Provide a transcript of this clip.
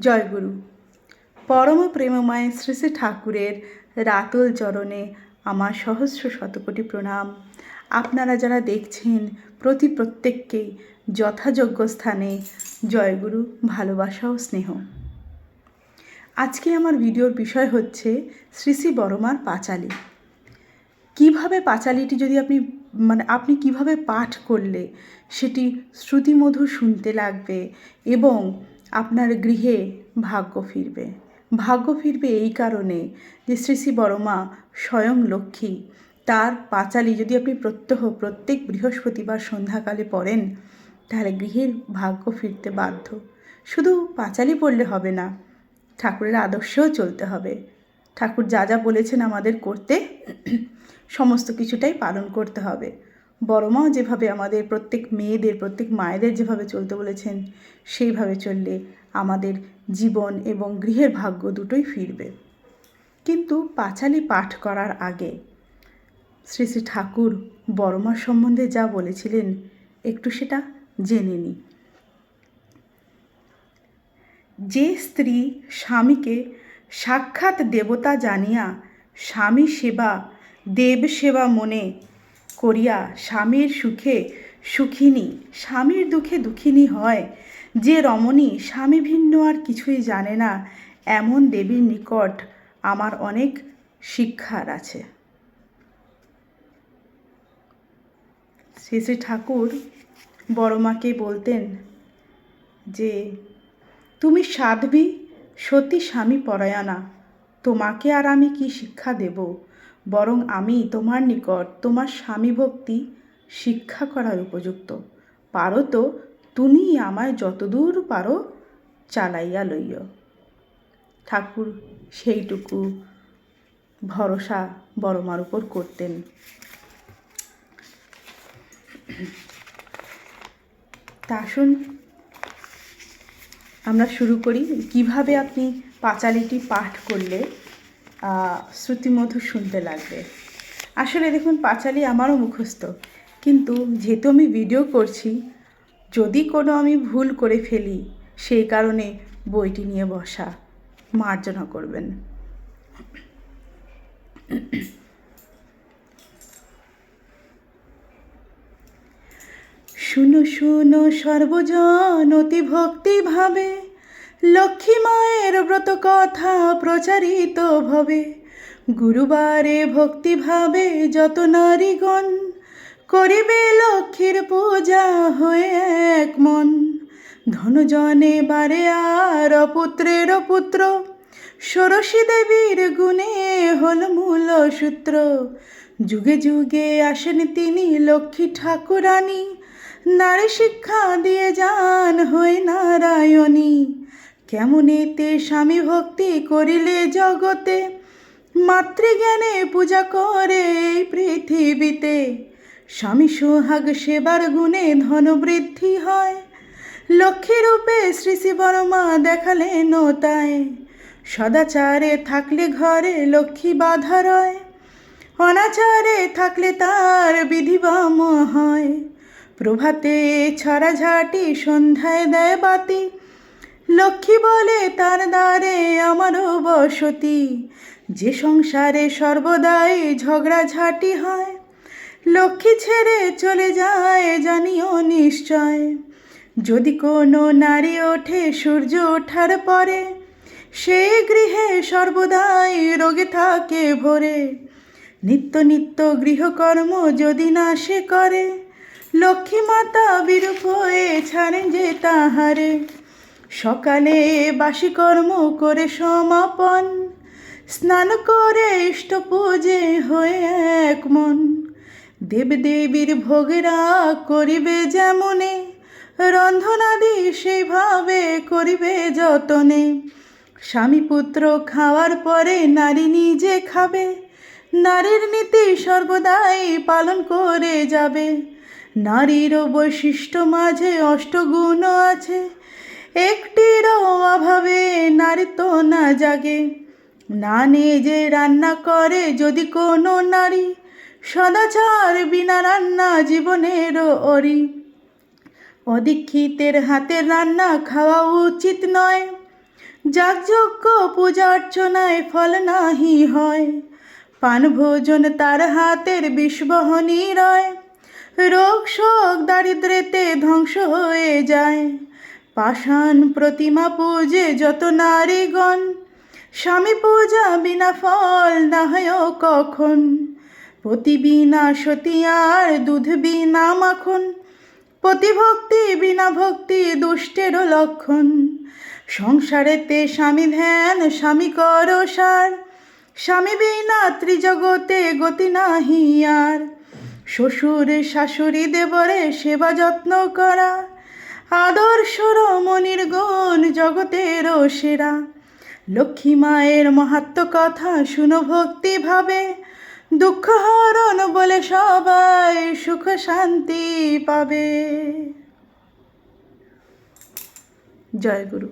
জয়গুরু। পরম প্রেমময় শ্রী শ্রী ঠাকুরের রাতুল চরণে আমার সহস্র শতকোটি প্রণাম। আপনারা যারা দেখছেন প্রত্যেককেই যথাযোগ্য স্থানে জয়গুরু, ভালোবাসা ও স্নেহ। আজকে আমার ভিডিওর বিষয় হচ্ছে শ্রী শ্রী বড়মার পাঁচালী। কিভাবে পাঁচালীটি যদি আপনি কিভাবে পাঠ করলে সেটি শ্রুতিমধুর শুনতে লাগবে এবং আপনার গৃহে ভাগ্য ফিরবে। ভাগ্য ফিরবে এই কারণে যে শ্রী শ্রী বড়মা স্বয়ং লক্ষ্মী। তার পাঁচালী যদি আপনি প্রত্যেক বৃহস্পতিবার সন্ধ্যাকালে পড়েন তাহলে গৃহের ভাগ্য ফিরতে বাধ্য। শুধু পাঁচালী পড়লে হবে না, ঠাকুরের আদর্শেও চলতে হবে। ঠাকুর যা যা বলেছেন আমাদের করতে সমস্ত কিছুটাই পালন করতে হবে। বড়মাও যেভাবে আমাদের প্রত্যেক মেয়েদের, প্রত্যেক মায়েদের যেভাবে চলতে বলেছেন সেইভাবে চললে আমাদের জীবন এবং গৃহের ভাগ্য দুটোই ফিরবে। কিন্তু পাঁচালী পাঠ করার আগে শ্রী শ্রী ঠাকুর বড়মার সম্বন্ধে যা বলেছিলেন একটু সেটা জেনে নিই। যে স্ত্রী স্বামীকে সাক্ষাৎ দেবতা জানিয়া স্বামী সেবা দেব সেবা মনে করিয়া স্বামীর সুখে সুখিনী, স্বামীর দুঃখে দুঃখিনী হয়, যে রমণী স্বামী ভিন্ন আর কিছুই জানে না, এমন দেবীর নিকট আমার অনেক শিক্ষার আছে। শ্রী শ্রী ঠাকুর বড়মাকে বলতেন যে তুমি সাধ্বী সতী স্বামী পরায়ণা, তোমাকে আর আমি কি শিক্ষা দেব, বরং আমি তোমার নিকট তোমার স্বামী ভক্তি শিক্ষা করার উপযুক্ত। পারো তো তুমি আমায় যতদূর পারো চালাইয়া লইও। ঠাকুর সেইটুকু ভরসা বড়মার উপর করতেন। তা আসুন আমরা শুরু করি কিভাবে আপনি পাঁচালীটি পাঠ করলে শ্রুতিমধুর শুনতে লাগবে। আসলে দেখুন, পাঁচালী আমারও মুখস্থ, কিন্তু যেহেতু আমি ভিডিও করছি, যদি কোনো আমি ভুল করে ফেলি সেই কারণে বইটি নিয়ে বসা, মার্জনা করবেন। শুনো শুনো সর্বজন অতি ভক্তিভাবে, লক্ষ্মী মায়ের ব্রত কথা প্রচারিত ভবে। গুরুবারে ভক্তিভাবে যত নারীগণ করিবে লক্ষ্মীর পূজা হয়ে এক মন। ধনজনে বারে আর অপুত্রের পুত্র, ষোড়শী দেবীর গুণে হল মূল সূত্র। যুগে যুগে আসেন তিনি লক্ষ্মী ঠাকুরানী, নারী শিক্ষা দিয়ে যান হয়ে নারায়ণী। কেমনেতে স্বামী ভক্তি করিলে জগতে, মাতৃজ্ঞানে পূজা করে এই পৃথিবীতে। স্বামী সোহাগ সেবার গুণে ধন বৃদ্ধি হয়, লক্ষ্মী রূপে শ্রী শ্রী বড়মা দেখালেন তাই। সদাচারে থাকলে ঘরে লক্ষ্মী বাধা রয়, অনাচারে থাকলে তার বিধিবাম হয়। প্রভাতে ছড়া ঝাঁটি সন্ধ্যায় দেয় বাতি, লক্ষ্মী বলে তার দ্বারে আমারও বসতি। যে সংসারে সর্বদাই ঝগড়া ঝাঁটি হয়, লক্ষ্মী ছেড়ে চলে যায় জানিও নিশ্চয়। যদি কোনো নারী ওঠে সূর্য ওঠার পরে, সেই গৃহে সর্বদাই রোগে থাকে ভরে। নিত্য নিত্য গৃহকর্ম যদি না সে করে, লক্ষ্মী মাতা বিরূপ হয়ে ছাড়েন যে তাহারে। সকালে বাসি কর্ম করে সমাপন, স্নান করে ইষ্ট পূজে হয়ে এক মন। দেবদেবীর ভোগেরা করিবে যেমনে, রন্ধনাদি সেইভাবে করিবে যতনে। স্বামী পুত্র খাওয়ার পরে নারী নিজে খাবে, নারীর নীতি সর্বদাই পালন করে যাবে। নারীর বৈশিষ্ট্য মাঝে অষ্টগুণ আছে, একটিরও অভাবে নারী তো না জাগে। না নিজে রান্না করে যদি কোনো নারী, সদাচার বিনা রান্না জীবনেরও অরি। অদীক্ষিতের হাতের রান্না খাওয়া উচিত নয়, যাগযজ্ঞ পূজা অর্চনায় ফল নাহি হয়, পান ভোজন তার হাতের বিষবহনী রয়। রোগ শোক দারিদ্রেতে ধ্বংস হয়ে যায়, পাষাণ প্রতিমা পূজে যত নারীগণ। স্বামী পূজা বিনা ফল না হয় কখন, পতি বিনা সতী আর দুধ বিনা মাখন। পতিভক্তি বিনা ভক্তি দুষ্টেরও লক্ষণ, সংসারেতে স্বামী ধ্যান স্বামী কর সার। স্বামী বিনা ত্রিজগতে গতি নাহি আর, শ্বশুর শাশুড়ি দেবরে সেবা যত্ন করা। আদর্শ রমণীর গুণ জগতেরও সেরা, লক্ষ্মী মায়ের মাহাত্ম্য কথা শুনো ভক্তি ভাবে। দুঃখ হরণ বলে সবাই সুখ শান্তি পাবে। জয় গুরু।